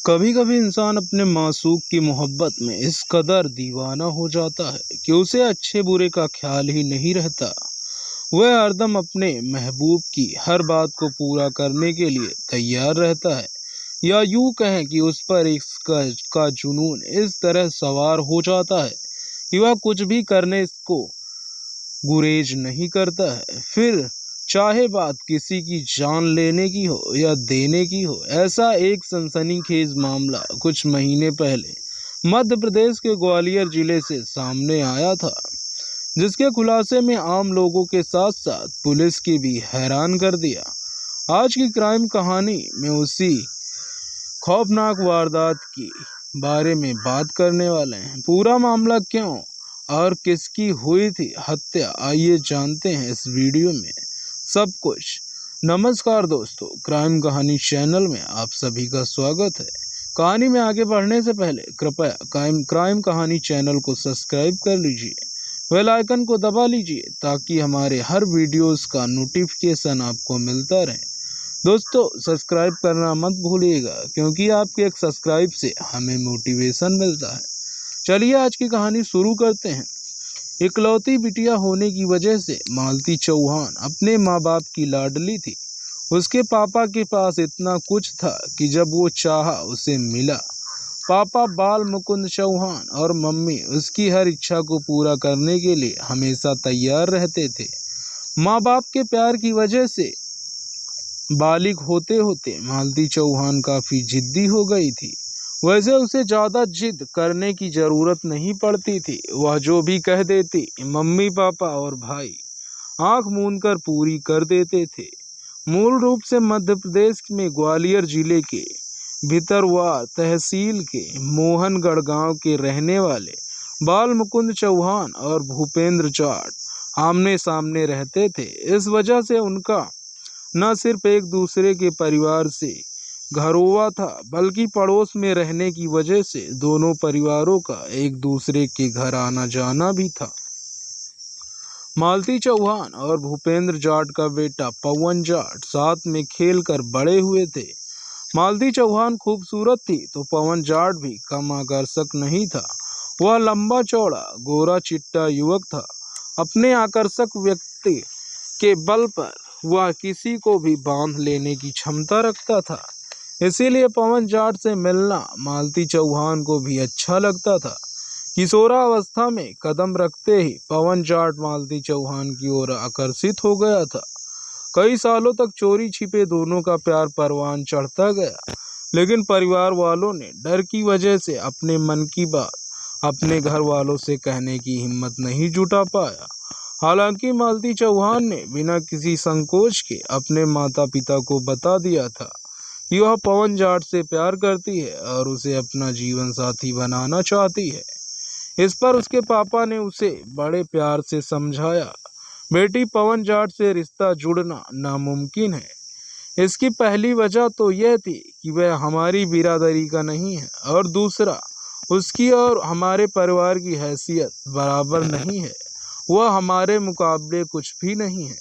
कभी कभी इंसान अपने मासूक की मोहब्बत में इस कदर दीवाना हो जाता है कि उसे अच्छे बुरे का ख्याल ही नहीं रहता। वह हरदम अपने महबूब की हर बात को पूरा करने के लिए तैयार रहता है, या यूं कहें कि उस पर इसका जुनून इस तरह सवार हो जाता है कि वह कुछ भी करने को गुरेज नहीं करता है। फिर चाहे बात किसी की जान लेने की हो या देने की हो। ऐसा एक सनसनीखेज मामला कुछ महीने पहले मध्य प्रदेश के ग्वालियर जिले से सामने आया था, जिसके खुलासे में आम लोगों के साथ साथ पुलिस की भी हैरान कर दिया। आज की क्राइम कहानी में उसी खौफनाक वारदात की बारे में बात करने वाले हैं। पूरा मामला क्यों और किसकी हुई थी हत्या, आइए जानते हैं इस वीडियो में सब कुछ। नमस्कार दोस्तों, क्राइम कहानी चैनल में आप सभी का स्वागत है। कहानी में आगे बढ़ने से पहले कृपया क्राइम कहानी चैनल को सब्सक्राइब कर लीजिए, बेल आइकन को दबा लीजिए ताकि हमारे हर वीडियोस का नोटिफिकेशन आपको मिलता रहे। दोस्तों, सब्सक्राइब करना मत भूलिएगा, क्योंकि आपके एक सब्सक्राइब से हमें मोटिवेशन मिलता है। चलिए आज की कहानी शुरू करते हैं। इकलौती बिटिया होने की वजह से मालती चौहान अपने माँ बाप की लाडली थी। उसके पापा के पास इतना कुछ था कि जब वो चाहा उसे मिला। पापा बाल मुकुंद चौहान और मम्मी उसकी हर इच्छा को पूरा करने के लिए हमेशा तैयार रहते थे। माँ बाप के प्यार की वजह से बालिग होते होते मालती चौहान काफी जिद्दी हो गई थी। वैसे उसे ज्यादा जिद करने की जरूरत नहीं पड़ती थी। वह जो भी कह देती मम्मी पापा और भाई आंख मूंद कर पूरी कर देते थे। मूल रूप से मध्य प्रदेश में ग्वालियर जिले के भितरवार तहसील के मोहनगढ़ गांव के रहने वाले बाल मुकुंद चौहान और भूपेंद्र जाट आमने सामने रहते थे। इस वजह से उनका न सिर्फ एक दूसरे के परिवार से घरोवा था, बल्कि पड़ोस में रहने की वजह से दोनों परिवारों का एक दूसरे के घर आना जाना भी था। मालती चौहान और भूपेंद्र जाट का बेटा पवन जाट साथ में खेलकर बड़े हुए थे। मालती चौहान खूबसूरत थी तो पवन जाट भी कम आकर्षक नहीं था। वह लंबा चौड़ा गोरा चिट्टा युवक था। अपने आकर्षक व्यक्ति के बल पर वह किसी को भी बांध लेने की क्षमता रखता था। इसीलिए पवन जाट से मिलना मालती चौहान को भी अच्छा लगता था। किशोरावस्था में कदम रखते ही पवन जाट मालती चौहान की ओर आकर्षित हो गया था। कई सालों तक चोरी छिपे दोनों का प्यार परवान चढ़ता गया, लेकिन परिवार वालों ने डर की वजह से अपने मन की बात अपने घर वालों से कहने की हिम्मत नहीं जुटा पाया। हालांकि मालती चौहान ने बिना किसी संकोच के अपने माता पिता को बता दिया था कि वह पवन जाट से प्यार करती है और उसे अपना जीवन साथी बनाना चाहती है। इस पर उसके पापा ने उसे बड़े प्यार से समझाया, बेटी पवन जाट से रिश्ता जुड़ना नामुमकिन है। इसकी पहली वजह तो यह थी कि वह हमारी बिरादरी का नहीं है, और दूसरा उसकी और हमारे परिवार की हैसियत बराबर नहीं है। वह हमारे मुकाबले कुछ भी नहीं है।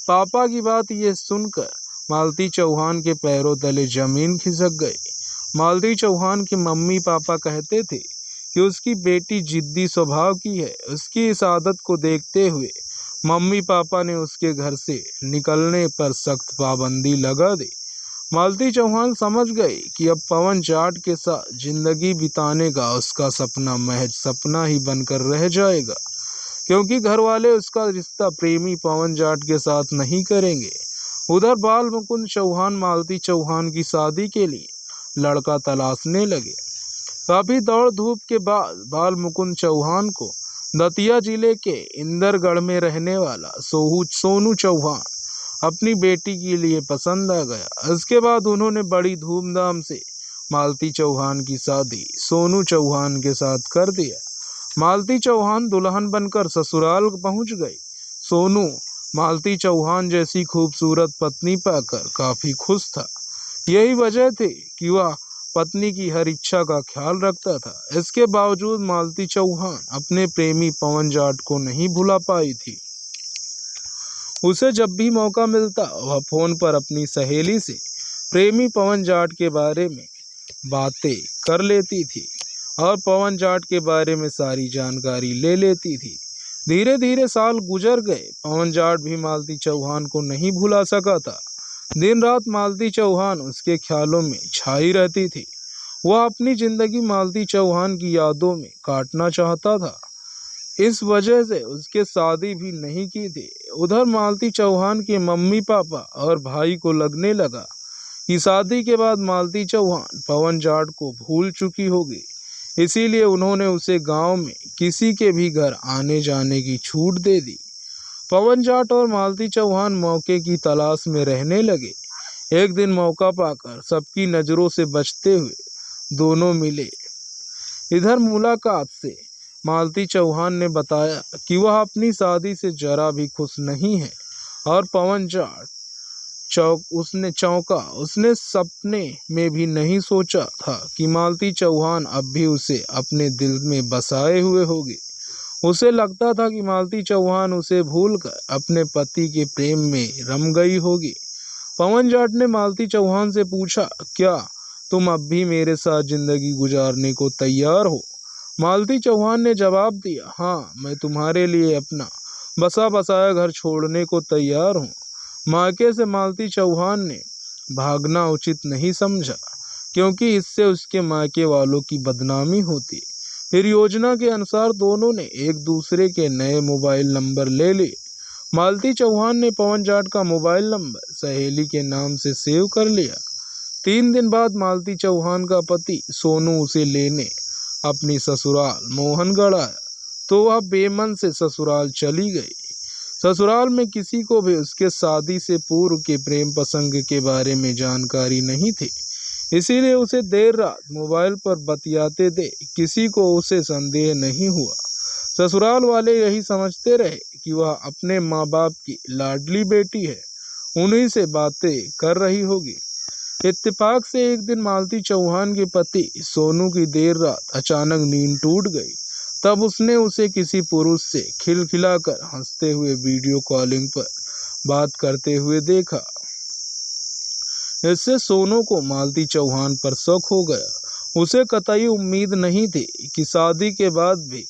पापा की बात यह सुनकर मालती चौहान के पैरों तले जमीन खिसक गई। मालती चौहान के मम्मी पापा कहते थे कि उसकी बेटी जिद्दी स्वभाव की है। उसकी इस आदत को देखते हुए मम्मी पापा ने उसके घर से निकलने पर सख्त पाबंदी लगा दी। मालती चौहान समझ गई कि अब पवन जाट के साथ जिंदगी बिताने का उसका सपना महज सपना ही बनकर रह जाएगा, क्योंकि घर वाले उसका रिश्ता प्रेमी पवन जाट के साथ नहीं करेंगे। उधर बाल मुकुंद चौहान मालती चौहान की शादी के लिए लड़का तलाशने लगे। काफी दौड़ धूप के बाद बाल मुकुंद चौहान को दतिया जिले के इंदरगढ़ में रहने वाला सोनू चौहान अपनी बेटी के लिए पसंद आ गया। इसके बाद उन्होंने बड़ी धूमधाम से मालती चौहान की शादी सोनू चौहान के साथ कर दिया। मालती चौहान दुल्हन बनकर ससुराल पहुंच गई। सोनू मालती चौहान जैसी खूबसूरत पत्नी पाकर काफी खुश था। यही वजह थी कि वह पत्नी की हर इच्छा का ख्याल रखता था। इसके बावजूद मालती चौहान अपने प्रेमी पवन जाट को नहीं भुला पाई थी। उसे जब भी मौका मिलता वह फोन पर अपनी सहेली से प्रेमी पवन जाट के बारे में बातें कर लेती थी और पवन जाट के बारे में सारी जानकारी ले लेती थी। धीरे धीरे साल गुजर गए। पवन जाट भी मालती चौहान को नहीं भुला सका था। दिन रात मालती चौहान उसके ख्यालों में छाई रहती थी। वह अपनी जिंदगी मालती चौहान की यादों में काटना चाहता था। इस वजह से उसके शादी भी नहीं की थी। उधर मालती चौहान के मम्मी पापा और भाई को लगने लगा कि शादी के बाद मालती चौहान पवन जाट को भूल चुकी होगी। इसीलिए उन्होंने उसे गांव में किसी के भी घर आने जाने की छूट दे दी। पवन जाट और मालती चौहान मौके की तलाश में रहने लगे। एक दिन मौका पाकर सबकी नजरों से बचते हुए दोनों मिले। इधर मुलाकात से मालती चौहान ने बताया कि वह अपनी शादी से जरा भी खुश नहीं है और पवन जाट चौंका। उसने सपने में भी नहीं सोचा था कि मालती चौहान अब भी उसे अपने दिल में बसाए हुए होगी। उसे लगता था कि मालती चौहान उसे भूलकर अपने पति के प्रेम में रम गई होगी। पवन जाट ने मालती चौहान से पूछा, क्या तुम अब भी मेरे साथ जिंदगी गुजारने को तैयार हो? मालती चौहान ने जवाब दिया, हाँ, मैं तुम्हारे लिए अपना बसा बसाया घर छोड़ने को तैयार हूँ। मायके से मालती चौहान ने भागना उचित नहीं समझा, क्योंकि इससे उसके मायके वालों की बदनामी होती। फिर योजना के अनुसार दोनों ने एक दूसरे के नए मोबाइल नंबर ले लिए। मालती चौहान ने पवन जाट का मोबाइल नंबर सहेली के नाम से सेव कर लिया। 3 दिन बाद मालती चौहान का पति सोनू उसे लेने अपनी ससुराल मोहनगढ़ आया, तो वह बेमन से ससुराल चली गई। ससुराल में किसी को भी उसके शादी से पूर्व के प्रेम प्रसंग के बारे में जानकारी नहीं थी। इसीलिए उसे देर रात मोबाइल पर बतियाते दे किसी को उसे संदेह नहीं हुआ। ससुराल वाले यही समझते रहे कि वह अपने माँ बाप की लाडली बेटी है, उन्हीं से बातें कर रही होगी। इत्तेफाक से एक दिन मालती चौहान के पति सोनू की देर रात अचानक नींद टूट गई। तब उसने उसे किसी पुरुष से खिलखिलाकर हंसते हुए वीडियो कॉलिंग पर बात करते हुए देखा। इससे सोनू को मालती चौहान पर शक हो गया। उसे कतई उम्मीद नहीं थी कि शादी के बाद भी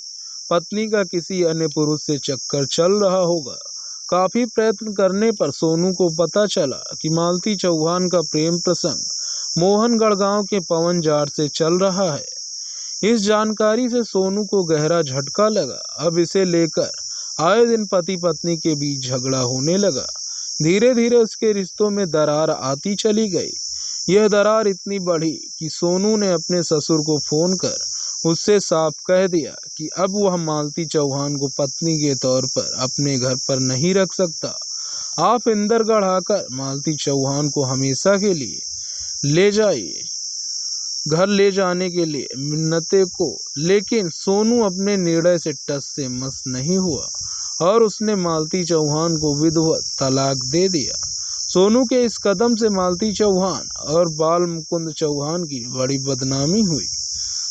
पत्नी का किसी अन्य पुरुष से चक्कर चल रहा होगा। काफी प्रयत्न करने पर सोनू को पता चला कि मालती चौहान का प्रेम प्रसंग मोहनगढ़ गांव के पवन जाट से चल रहा है। इस जानकारी से सोनू को गहरा झटका लगा। अब इसे लेकर आए दिन पति पत्नी के बीच झगड़ा होने लगा। धीरे धीरे उसके रिश्तों में दरार आती चली गई। यह दरार इतनी बढ़ी कि सोनू ने अपने ससुर को फोन कर उससे साफ कह दिया कि अब वह मालती चौहान को पत्नी के तौर पर अपने घर पर नहीं रख सकता। आप इंदरगढ़ आकर मालती चौहान को हमेशा के लिए ले जाइए, घर ले जाने के लिए मिन्नते को। लेकिन सोनू अपने निर्णय से टस से मस नहीं हुआ और उसने मालती चौहान को विधिवत तलाक दे दिया। सोनू के इस कदम से मालती चौहान और बाल मुकुंद चौहान की बड़ी बदनामी हुई।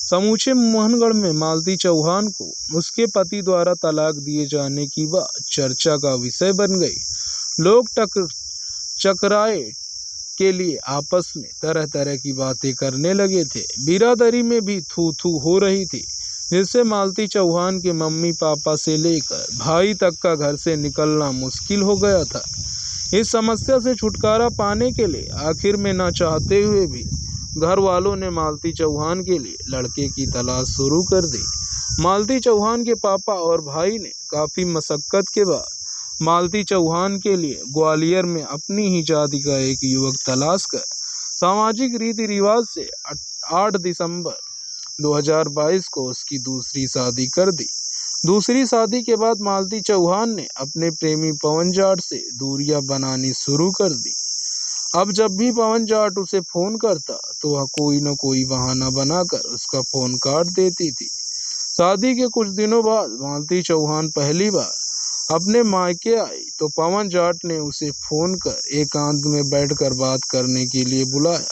समूचे मोहनगढ़ में मालती चौहान को उसके पति द्वारा तलाक दिए जाने की बात चर्चा का विषय बन गई। लोग चकराए के लिए आपस में तरह तरह की बातें करने लगे थे। बिरादरी में भी थू थू हो रही थी, जिससे मालती चौहान के मम्मी पापा से लेकर भाई तक का घर से निकलना मुश्किल हो गया था। इस समस्या से छुटकारा पाने के लिए आखिर में ना चाहते हुए भी घर वालों ने मालती चौहान के लिए लड़के की तलाश शुरू कर दी। मालती चौहान के पापा और भाई ने काफी मशक्कत के बाद मालती चौहान के लिए ग्वालियर में अपनी ही जाति का एक युवक तलाश कर सामाजिक रीति रिवाज से 8 दिसंबर 2022 को उसकी दूसरी शादी कर दी। दूसरी शादी के बाद मालती चौहान ने अपने प्रेमी पवन जाट से दूरियां बनानी शुरू कर दी। अब जब भी पवन जाट उसे फोन करता तो वह कोई न कोई बहाना बनाकर उसका फोन काट देती थी। शादी के कुछ दिनों बाद मालती चौहान पहली बार अपने मायके आई तो पवन जाट ने उसे फोन कर एकांत में बैठकर बात करने के लिए बुलाया,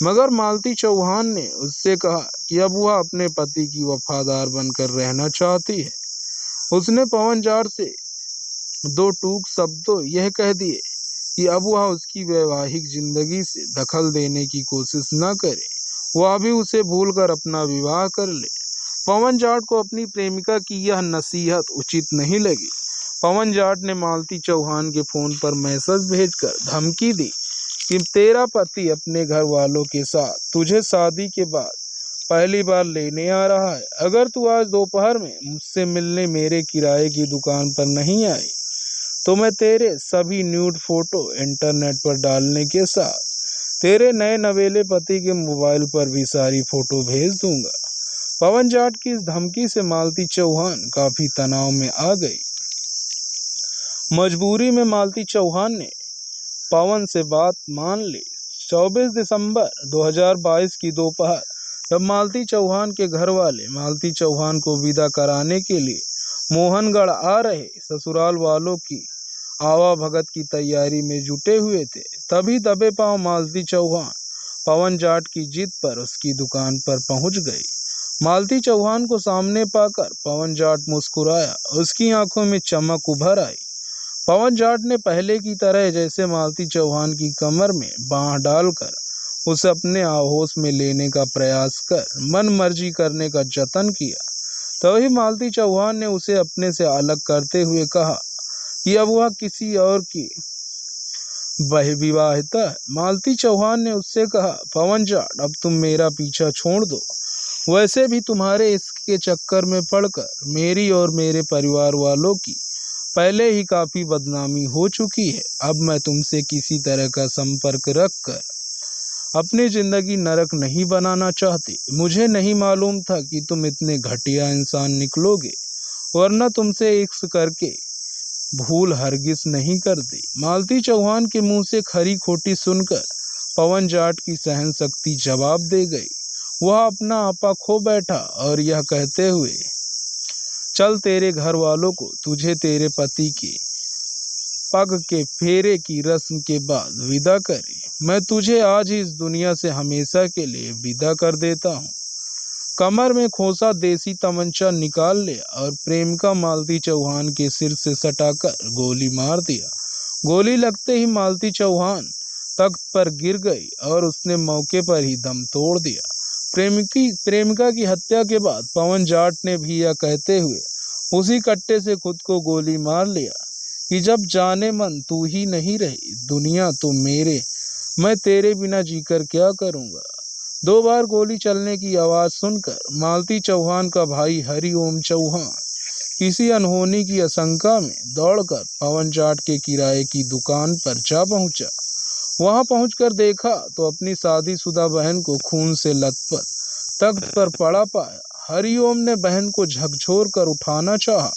मगर मालती चौहान ने उससे कहा कि अब वह अपने पति की वफादार बनकर रहना चाहती है। उसने पवन जाट से 2 टूक शब्दों यह कह दिए कि अब वह उसकी वैवाहिक जिंदगी से दखल देने की कोशिश न करे। वह भी उसे भूलकर अपना विवाह कर ले। पवन जाट को अपनी प्रेमिका की यह नसीहत उचित नहीं लगी। पवन जाट ने मालती चौहान के फोन पर मैसेज भेजकर धमकी दी कि तेरा पति अपने घर वालों के साथ तुझे शादी के बाद पहली बार लेने आ रहा है। अगर तू आज दोपहर में मुझसे मिलने मेरे किराए की दुकान पर नहीं आई तो मैं तेरे सभी न्यूड फोटो इंटरनेट पर डालने के साथ तेरे नए नवेले पति के मोबाइल पर भी सारी फोटो भेज दूंगा। पवन जाट की इस धमकी से मालती चौहान काफी तनाव में आ गई। मजबूरी में मालती चौहान ने पवन से बात मान ली। 24 दिसंबर 2022 की दोपहर जब मालती चौहान के घर वाले मालती चौहान को विदा कराने के लिए मोहनगढ़ आ रहे ससुराल वालों की आवाभगत की तैयारी में जुटे हुए थे, तभी दबे पांव मालती चौहान पवन जाट की जिद पर उसकी दुकान पर पहुंच गई। मालती चौहान को सामने पाकर पवन जाट मुस्कुराया, उसकी आंखों में चमक उभर आई। पवन जाट ने पहले की तरह जैसे मालती चौहान की कमर में बांह डालकर उसे अपने आहोश में लेने का प्रयास कर मन मर्जी करने का जतन किया। तभी मालती चौहान ने उसे अपने से अलग करते हुए कहा कि अब वह किसी और की विवाहिता है। मालती चौहान ने उससे कहा, पवन जाट अब तुम मेरा पीछा छोड़ दो। वैसे भी तुम्हारे इसके चक्कर में पड़कर मेरी और मेरे परिवार वालों की पहले ही काफी बदनामी हो चुकी है। अब मैं तुमसे किसी तरह का संपर्क रखकर अपनी जिंदगी नरक नहीं बनाना चाहती। मुझे नहीं मालूम था कि तुम इतने घटिया इंसान निकलोगे, वरना तुमसे इश्क करके भूल हरगिज नहीं करती। मालती चौहान के मुंह से खरी खोटी सुनकर पवन जाट की सहन शक्ति जवाब दे गई। वह अपना आपा खो बैठा और यह कहते हुए, चल तेरे घर वालों को तुझे तेरे पति के पग के फेरे की रस्म के बाद विदा करे। मैं तुझे आज ही इस दुनिया से हमेशा के लिए विदा कर देता हूँ। कमर में खोसा देसी तमंचा निकाल लिया और प्रेमिका मालती चौहान के सिर से सटाकर गोली मार दिया। गोली लगते ही मालती चौहान तख्त पर गिर गई और उसने मौके पर ही दम तोड़ दिया। प्रेमिका की हत्या के बाद पवन जाट ने भी यह कहते हुए उसी कट्टे से खुद को गोली मार लिया कि जब जाने मन तू ही नहीं रही दुनिया तो मैं तेरे बिना जीकर क्या करूंगा। 2 बार गोली चलने की आवाज सुनकर मालती चौहान का भाई हरिओम चौहान किसी अनहोनी की आशंका में दौड़कर पवन जाट के किराए की दुकान पर जा पहुंचा। वहां पहुंचकर देखा तो अपनी शादीशुदा बहन को खून से लथपथ तख्त पर पड़ा पाया। हरिओम ने बहन को झकझोर कर उठाना चाहा,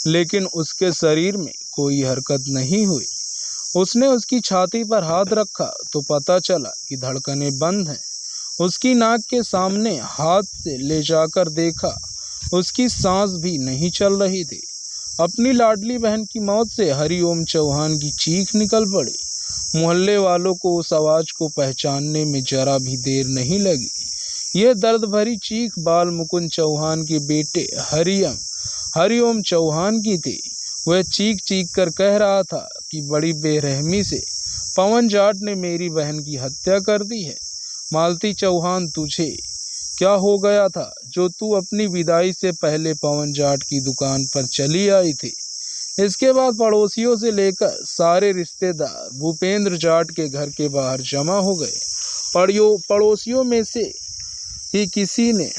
लेकिन उसके शरीर में कोई हरकत नहीं हुई। उसने उसकी छाती पर हाथ रखा तो पता चला कि धड़कनें बंद हैं। उसकी नाक के सामने हाथ से ले जाकर देखा, उसकी सांस भी नहीं चल रही थी। अपनी लाडली बहन की मौत से हरिओम चौहान की चीख निकल पड़ी। मोहल्ले वालों को उस आवाज को पहचानने में जरा भी देर नहीं लगी। यह दर्द भरी चीख बाल मुकुंद चौहान के बेटे हरिओम चौहान की थी। वह चीख चीख कर कह रहा था कि बड़ी बेरहमी से पवन जाट ने मेरी बहन की हत्या कर दी है। मालती चौहान, तुझे क्या हो गया था जो तू अपनी विदाई से पहले पवन जाट की दुकान पर चली आई थी। इसके बाद पड़ोसियों से लेकर सारे रिश्तेदार भूपेंद्र जाट के घर के बाहर जमा हो गए। पड़ोसियों में से ही किसी ने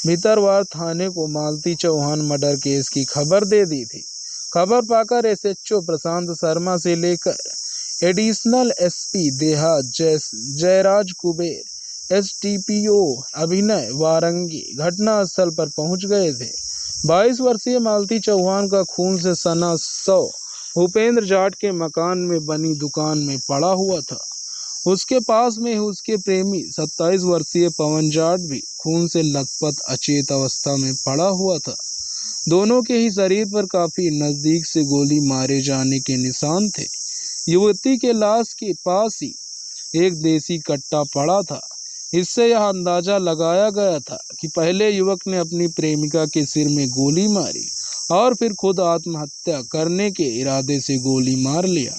भीतरवार थाने को मालती चौहान मर्डर केस की खबर दे दी थी। खबर पाकर एसएचओ प्रशांत शर्मा से लेकर एडिशनल एसपी देहात जयराज कुबेर, एसटीपीओ अभिनय वारंगी घटनास्थल पर पहुंच गए थे। 22 वर्षीय मालती चौहान का खून से सना शव भूपेंद्र जाट के मकान में बनी दुकान में पड़ा हुआ था। उसके पास में ही उसके प्रेमी 27 वर्षीय पवन जाट भी खून से लथपथ अचेत अवस्था में पड़ा हुआ था। दोनों के ही शरीर पर काफी नजदीक से गोली मारे जाने के निशान थे। युवती के लाश के पास ही एक देसी कट्टा पड़ा था। इससे यह अंदाजा लगाया गया था कि पहले युवक ने अपनी प्रेमिका के सिर में गोली मारी और फिर खुद आत्महत्या करने के इरादे से गोली मार लिया।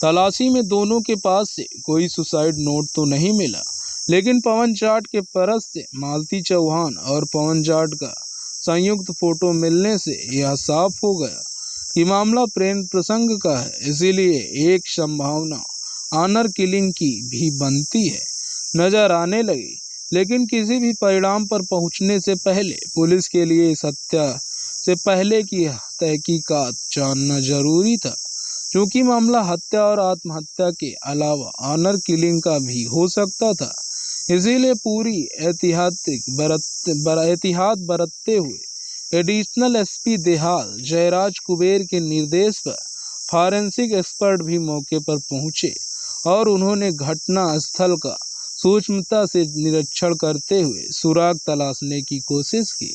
तलाशी में दोनों के पास से कोई सुसाइड नोट तो नहीं मिला। लेकिन पवन जाट के परस से मालती चौहान और पवन जाट का संयुक्त फोटो मिलने से यह साफ हो गया कि मामला प्रेम प्रसंग का है। इसीलिए एक संभावना ऑनर किलिंग की भी बनती है नजर आने लगी। लेकिन किसी भी परिणाम पर पहुंचने से पहले पुलिस के लिए इस हत्या से पहले की तहकीकात जानना जरूरी था, क्योंकि मामला हत्या और आत्महत्या के अलावा ऑनर किलिंग का भी हो सकता था। इसीलिए पूरी एहतियात बरतते हुए एडिशनल एसपी देहात जयराज कुबेर के निर्देश पर फॉरेंसिक एक्सपर्ट भी मौके पर पहुंचे और उन्होंने घटना स्थल का सूक्ष्मता से निरीक्षण करते हुए सुराग तलाशने की कोशिश की।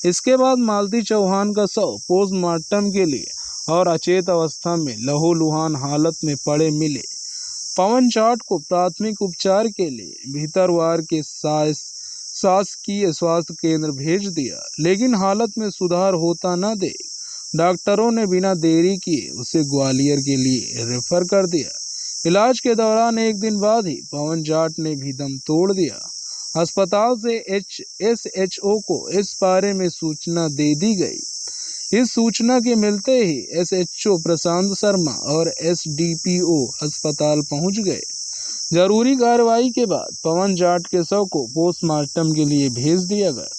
इसके बाद मालती चौहान का शव पोस्टमार्टम के लिए और अचेत अवस्था में लहूलुहान हालत में पड़े मिले। पवन जाट को प्राथमिक उपचार के लिए भीतरवार के शासकीय स्वास्थ्य केंद्र भेज दिया, लेकिन हालत में सुधार होता न देख डॉक्टरों ने बिना देरी किए उसे ग्वालियर के लिए रेफर कर दिया। इलाज के दौरान एक दिन बाद ही पवन जाट ने भी दम तोड़ दिया। अस्पताल से एसएचओ को इस बारे में सूचना दे दी गई। इस सूचना के मिलते ही एसएचओ प्रशांत शर्मा और एसडीपीओ अस्पताल पहुंच गए। जरूरी कार्रवाई के बाद पवन जाट के शव को पोस्टमार्टम के लिए भेज दिया गया।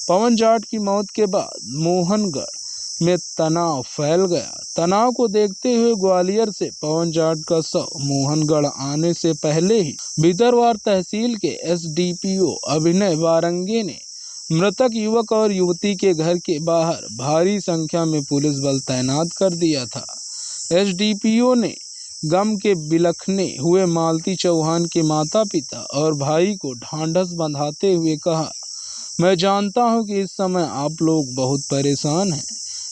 पवन जाट की मौत के बाद मोहनगढ़ में तनाव फैल गया। तनाव को देखते हुए ग्वालियर से पवन जाट का शव मोहनगढ़ आने से पहले ही भीतरवार तहसील के एसडीपीओ अभिनय वारंगे ने मृतक युवक और युवती के घर के बाहर भारी संख्या में पुलिस बल तैनात कर दिया था। एसडीपीओ ने गम के बिलखने हुए मालती चौहान के माता पिता और भाई को ढांढस बंधाते हुए कहा, मैं जानता हूं कि इस समय आप लोग बहुत परेशान हैं,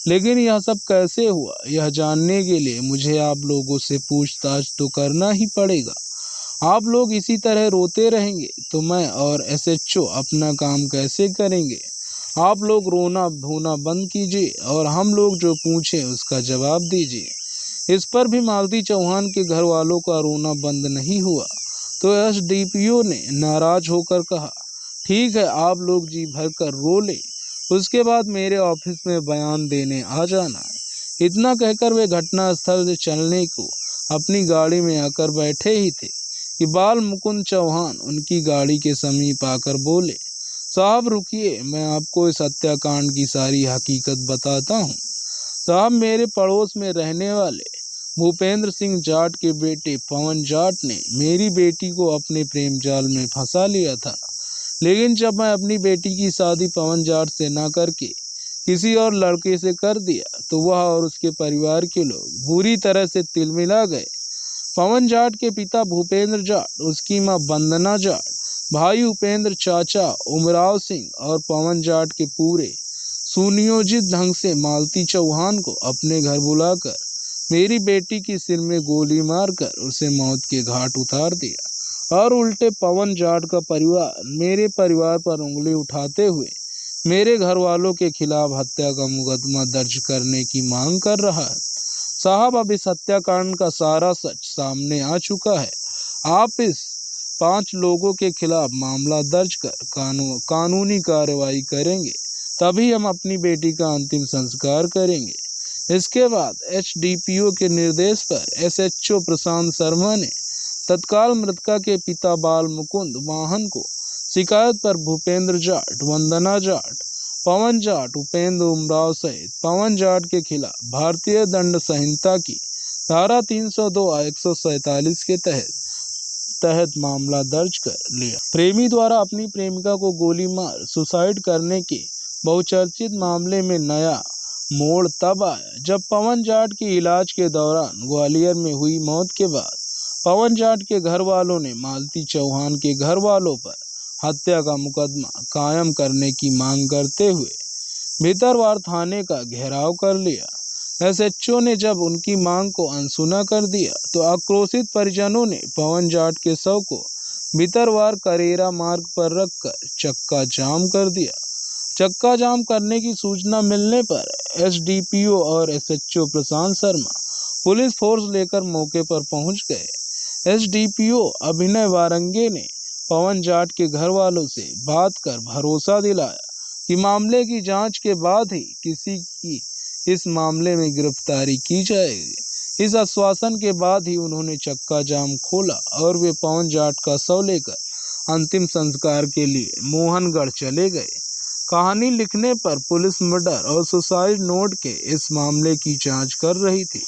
लेकिन यह सब कैसे हुआ यह जानने के लिए मुझे आप लोगों से पूछताछ तो करना ही पड़ेगा। आप लोग इसी तरह रोते रहेंगे तो मैं और एसएचओ अपना काम कैसे करेंगे। आप लोग रोना धोना बंद कीजिए और हम लोग जो पूछें उसका जवाब दीजिए। इस पर भी मालती चौहान के घर वालों का रोना बंद नहीं हुआ तो एसडीपीओ ने नाराज होकर कहा, ठीक है, आप लोग जी भर कर रो ले, उसके बाद मेरे ऑफिस में बयान देने आ जाना। इतना कहकर वे घटना स्थल से चलने को अपनी गाड़ी में आकर बैठे ही थे कि बाल मुकुंद चौहान उनकी गाड़ी के समीप आकर बोले, साहब रुकिए, मैं आपको इस हत्याकांड की सारी हकीकत बताता हूँ। साहब, मेरे पड़ोस में रहने वाले भूपेंद्र सिंह जाट के बेटे पवन जाट ने मेरी बेटी को अपने प्रेम जाल में फंसा लिया था, लेकिन जब मैं अपनी बेटी की शादी पवन जाट से न करके किसी और लड़के से कर दिया तो वह और उसके परिवार के लोग बुरी तरह से तिलमिला गए। पवन जाट के पिता भूपेंद्र जाट, उसकी मां वंदना जाट, भाई उपेंद्र, चाचा उमराव सिंह और पवन जाट के पूरे सुनियोजित ढंग से मालती चौहान को अपने घर बुलाकर मेरी बेटी की सिर में गोली मारकर उसे मौत के घाट उतार दिया और उल्टे पवन जाट का परिवार मेरे परिवार पर उंगली उठाते हुए मेरे घर वालों के खिलाफ हत्या का मुकदमा दर्ज करने की मांग कर रहा है। साहब, अब इस हत्याकांड का सारा सच सामने आ चुका है। आप इस 5 लोगों के खिलाफ मामला दर्ज कर कानूनी कार्रवाई करेंगे, तभी हम अपनी बेटी का अंतिम संस्कार करेंगे। इसके बाद एचडीपीओ के निर्देश पर एसएचओ प्रशांत शर्मा ने तत्काल मृतका के पिता बाल मुकुंद वाहन को शिकायत पर भूपेंद्र जाट, वंदना जाट, पवन जाट, उपेंद्र उमराव सहित पवन जाट के खिलाफ भारतीय दंड संहिता की धारा 302-147 के तहत मामला दर्ज कर लिया। प्रेमी द्वारा अपनी प्रेमिका को गोली मार सुसाइड करने के बहुचर्चित मामले में नया मोड़ तब आया जब पवन जाट के इलाज के दौरान ग्वालियर में हुई मौत के बाद पवन जाट के घर वालों ने मालती चौहान के घर वालों पर हत्या का मुकदमा कायम करने की मांग करते हुए भीतरवार थाने का घेराव कर लिया। एसएचओ ने जब उनकी मांग को अनसुना कर दिया तो आक्रोशित परिजनों ने पवन जाट के शव को भीतरवार करेरा मार्ग पर रखकर चक्का जाम कर दिया। चक्का जाम करने की सूचना मिलने पर एसडीपीओ और एसएचओ प्रशांत शर्मा पुलिस फोर्स लेकर मौके पर पहुंच गए। एसडीपीओ अभिनय वारंगे ने पवन जाट के घर वालों से बात कर भरोसा दिलाया कि मामले की जांच के बाद ही किसी की इस मामले में गिरफ्तारी की जाएगी। इस आश्वासन के बाद ही उन्होंने चक्का जाम खोला और वे पवन जाट का शव लेकर अंतिम संस्कार के लिए मोहनगढ़ चले गए। कहानी लिखने पर पुलिस मर्डर और सुसाइड नोट के इस मामले की जांच कर रही थी।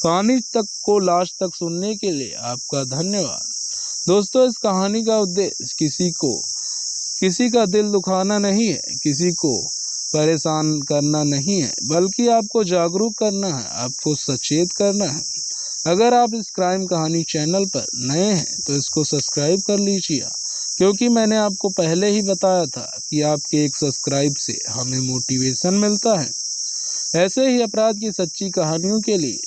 कहानी तक को लास्ट तक सुनने के लिए आपका धन्यवाद। दोस्तों, इस कहानी का उद्देश्य किसी का दिल दुखाना नहीं है, किसी को परेशान करना नहीं है, बल्कि आपको जागरूक करना है, आपको सचेत करना है। अगर आप इस क्राइम कहानी चैनल पर नए हैं तो इसको सब्सक्राइब कर लीजिए, क्योंकि मैंने आपको पहले ही बताया था कि आपके एक सब्सक्राइब से हमें मोटिवेशन मिलता है। ऐसे ही अपराध की सच्ची कहानियों के लिए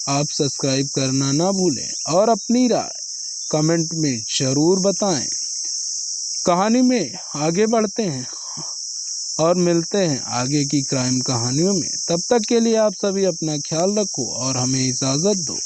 आप सब्सक्राइब करना ना भूलें और अपनी राय कमेंट में ज़रूर बताएं। कहानी में आगे बढ़ते हैं और मिलते हैं आगे की क्राइम कहानियों में। तब तक के लिए आप सभी अपना ख्याल रखो और हमें इजाज़त दो।